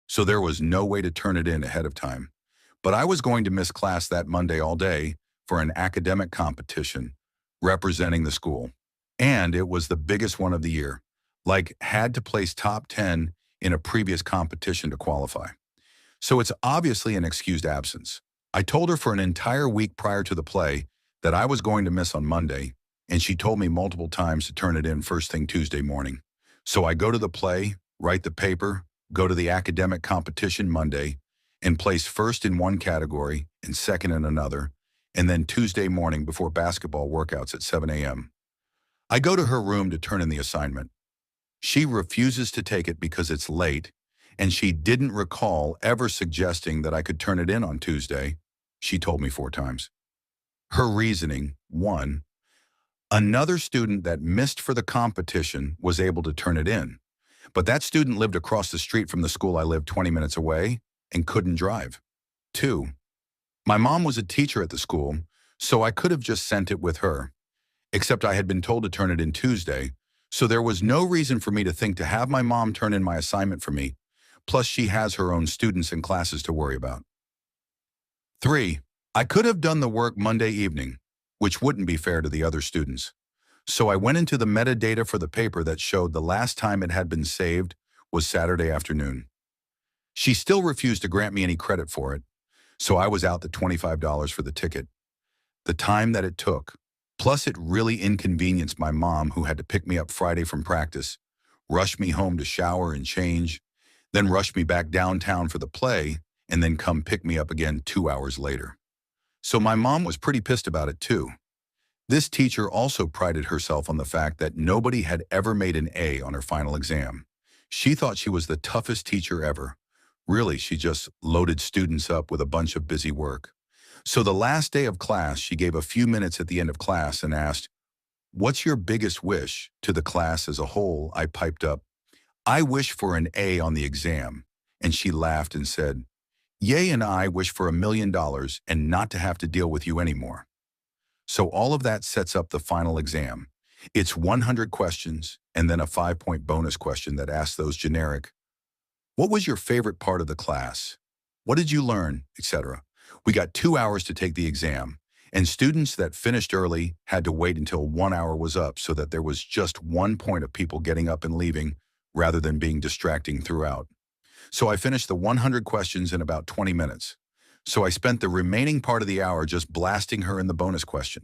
so there was no way to turn it in ahead of time. But I was going to miss class that Monday all day for an academic competition representing the school. And it was the biggest one of the year. Like, had to place top 10 in a previous competition to qualify. So it's obviously an excused absence. I told her for an entire week prior to the play that I was going to miss on Monday, and she told me multiple times to turn it in first thing Tuesday morning. So I go to the play, write the paper, go to the academic competition Monday, and place first in one category and second in another, and then Tuesday morning before basketball workouts at 7 a.m. I go to her room to turn in the assignment. She refuses to take it because it's late, and she didn't recall ever suggesting that I could turn it in on Tuesday. She told me 4 times. Her reasoning: 1, another student that missed for the competition was able to turn it in, but that student lived across the street from the school I lived 20 minutes away and couldn't drive. 2, my mom was a teacher at the school, so I could have just sent it with her, except I had been told to turn it in Tuesday, so there was no reason for me to think to have my mom turn in my assignment for me, plus she has her own students and classes to worry about. 3, I could have done the work Monday evening, which wouldn't be fair to the other students. So I went into the metadata for the paper that showed the last time it had been saved was Saturday afternoon. She still refused to grant me any credit for it, so I was out the $25 for the ticket. The time that it took, plus it really inconvenienced my mom, who had to pick me up Friday from practice, rush me home to shower and change, then rush me back downtown for the play, and then come pick me up again 2 hours later. So my mom was pretty pissed about it too. This teacher also prided herself on the fact that nobody had ever made an A on her final exam. She thought she was the toughest teacher ever. Really, she just loaded students up with a bunch of busy work. So the last day of class, she gave a few minutes at the end of class and asked, "What's your biggest wish?" To the class as a whole, I piped up, "I wish for an A on the exam." And she laughed and said, "Yay, and I wish for $1 million and not to have to deal with you anymore." So all of that sets up the final exam. It's 100 questions and then a 5-point bonus question that asks those generic, "What was your favorite part of the class? What did you learn?" etc. We got 2 hours to take the exam, and students that finished early had to wait until 1 hour was up so that there was just 1 point of people getting up and leaving rather than being distracting throughout. So I finished the 100 questions in about 20 minutes. So I spent the remaining part of the hour just blasting her in the bonus question.